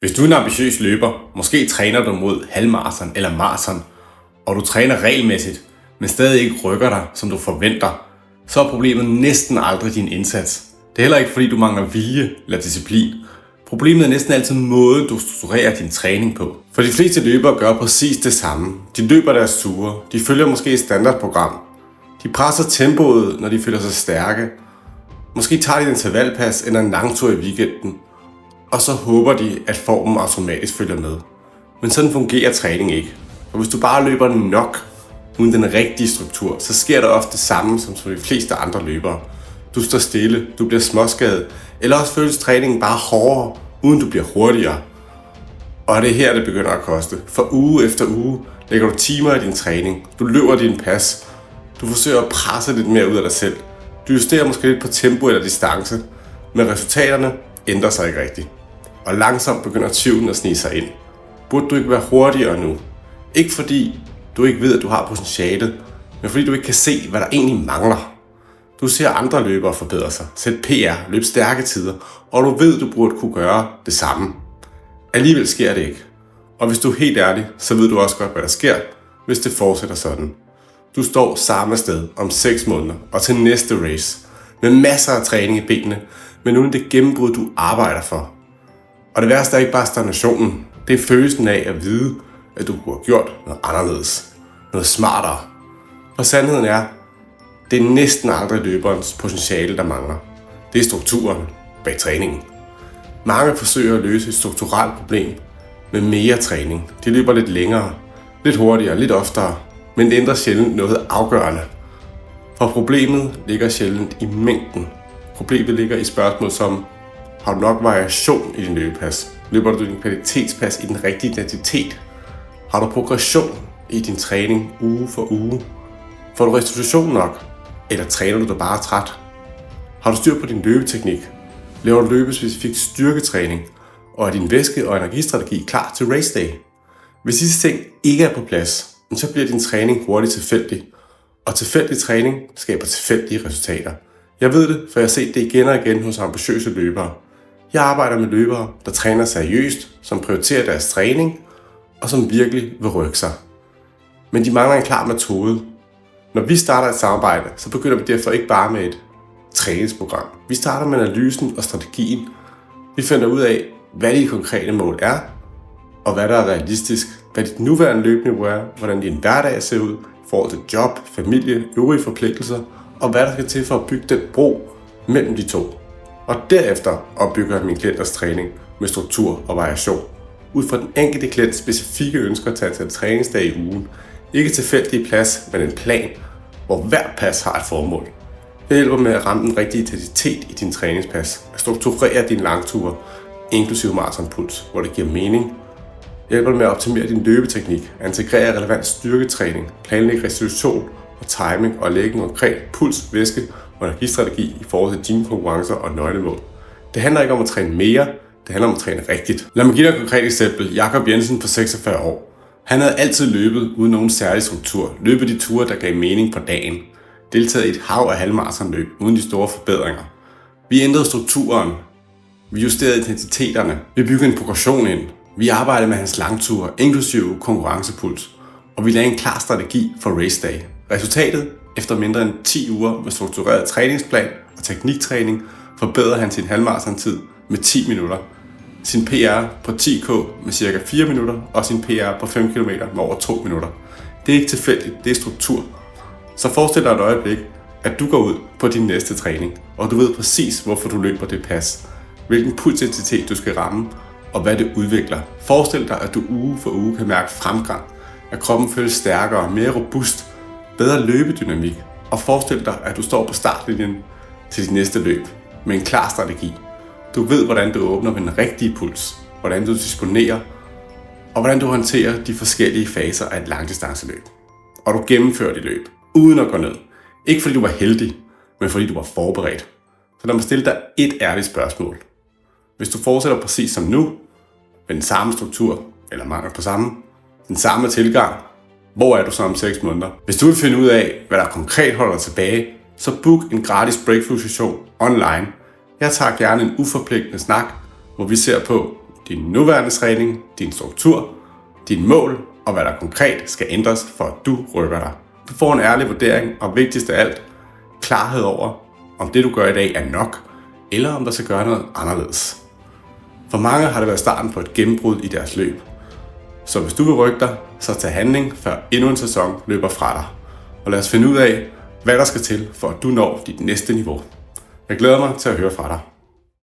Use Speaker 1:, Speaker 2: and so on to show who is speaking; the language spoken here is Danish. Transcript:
Speaker 1: Hvis du er en ambitiøs løber, måske træner du mod halvmaraton eller maraton, og du træner regelmæssigt, men stadig ikke rykker dig, som du forventer, så er problemet næsten aldrig din indsats. Det er heller ikke, fordi du mangler vilje eller disciplin. Problemet er næsten altid måden, du strukturerer din træning på. For de fleste løbere gør præcis det samme. De løber deres ture. De følger måske et standardprogram. De presser tempoet, når de føler sig stærke. Måske tager de et intervalpas eller en langtur i weekenden. Og så håber de, at formen automatisk følger med. Men sådan fungerer træning ikke. Og hvis du bare løber nok uden den rigtige struktur, så sker der ofte det samme som de fleste andre løbere. Du står stille, du bliver småskadet, eller også føles træningen bare hårdere, uden du bliver hurtigere. Og det er her, det begynder at koste. For uge efter uge lægger du timer i din træning. Du løber din pas. Du forsøger at presse lidt mere ud af dig selv. Du justerer måske lidt på tempo eller distance, men resultaterne ændrer sig ikke rigtigt. Og langsomt begynder tvivlen at snige sig ind. Burde du ikke være hurtigere nu? Ikke fordi du ikke ved, at du har potentialet, men fordi du ikke kan se, hvad der egentlig mangler. Du ser andre løbere forbedre sig, sætte PR, løbe stærke tider, og du ved, at du burde kunne gøre det samme. Alligevel sker det ikke. Og hvis du er helt ærlig, så ved du også godt, hvad der sker, hvis det fortsætter sådan. Du står samme sted om 6 måneder og til næste race, med masser af træning i benene, men uden det gennembrud, du arbejder for. Og det værste er ikke bare stagnationen, det er følelsen af at vide, at du kunne have gjort noget anderledes, noget smartere. For sandheden er, det er næsten aldrig løberens potentiale, der mangler. Det er strukturen bag træningen. Mange forsøger at løse et strukturelt problem med mere træning. De løber lidt længere, lidt hurtigere, lidt oftere, men det ændrer sjældent noget afgørende. For problemet ligger sjældent i mængden. Problemet ligger i spørgsmål som, har du nok variation i din løbepas? Løber du din kvalitetspas i den rigtige identitet? Har du progression i din træning uge for uge? Får du restitution nok? Eller træner du dig bare træt? Har du styr på din løbeteknik? Laver du løbespecifik styrketræning? Og er din væske- og energistrategi klar til race day? Hvis disse ting ikke er på plads, så bliver din træning hurtigt tilfældig. Og tilfældig træning skaber tilfældige resultater. Jeg ved det, for jeg har set det igen og igen hos ambitiøse løbere. Jeg arbejder med løbere, der træner seriøst, som prioriterer deres træning, og som virkelig vil rykke sig. Men de mangler en klar metode. Når vi starter et samarbejde, så begynder vi derfor ikke bare med et træningsprogram. Vi starter med analysen og strategien. Vi finder ud af, hvad de konkrete mål er, og hvad der er realistisk, hvad dit nuværende løbeniveau er, hvordan din hverdag ser ud, i forhold til job, familie, øvrige forpligtelser, og hvad der skal til for at bygge den bro mellem de to. Og derefter opbygger jeg min klienters træning med struktur og variation, ud fra den enkelte klients specifikke ønsker til antal træningsdage i ugen. Ikke tilfældig plads, men en plan, hvor hver pas har et formål. Det hjælper med at ramme den rigtige intensitet i din træningspas, at strukturere dine langture, inklusive maratonpuls, hvor det giver mening. Det hjælper med at optimere din løbeteknik, at integrere relevant styrketræning, planlægge restitution og timing og lægge en konkret puls, væske og energistrategi i forhold til dine konkurrencer og nøglemål. Det handler ikke om at træne mere, det handler om at træne rigtigt. Lad mig give dig et konkret eksempel. Jakob Jensen på 46 år. Han havde altid løbet uden nogen særlig struktur. Løbet de ture, der gav mening på dagen. Deltaget i et hav af halvmaratonløb uden de store forbedringer. Vi ændrede strukturen. Vi justerede intensiteterne. Vi byggede en progression ind. Vi arbejdede med hans langture, inklusive konkurrencepuls. Og vi lagde en klar strategi for race day. Resultatet, efter mindre end 10 uger med struktureret træningsplan og tekniktræning, forbedrede han sin halvmaratontid med 10 minutter. Sin PR på 10K med cirka 4 minutter og sin PR på 5 km med over 2 minutter. Det er ikke tilfældigt, det er struktur. Så forestil dig et øjeblik, at du går ud på din næste træning, og du ved præcis, hvorfor du løber det pas, hvilken pulsintensitet du skal ramme, og hvad det udvikler. Forestil dig, at du uge for uge kan mærke fremgang, at kroppen føles stærkere, mere robust, bedre løbedynamik, og forestil dig, at du står på startlinjen til dit næste løb med en klar strategi. Du ved, hvordan du åbner med den rigtige puls, hvordan du disponerer, og hvordan du håndterer de forskellige faser af et langdistanceløb. Og du gennemfører dit løb, uden at gå ned. Ikke fordi du var heldig, men fordi du var forberedt. Så lad mig stille dig et ærligt spørgsmål. Hvis du fortsætter præcis som nu, med den samme struktur, eller mangel på samme, den samme tilgang, hvor er du så om 6 måneder? Hvis du vil finde ud af, hvad der konkret holder dig tilbage, så book en gratis breakthrough-session online. Jeg tager gerne en uforpligtende snak, hvor vi ser på din nuværende træning, din struktur, dine mål og hvad der konkret skal ændres for at du rykker dig. Du får en ærlig vurdering og vigtigst af alt, klarhed over, om det du gør i dag er nok, eller om der skal gøre noget anderledes. For mange har det været starten på et gennembrud i deres løb. Så hvis du vil rykke dig, så tag handling, før endnu en sæson løber fra dig. Og lad os finde ud af, hvad der skal til, for at du når dit næste niveau. Jeg glæder mig til at høre fra dig.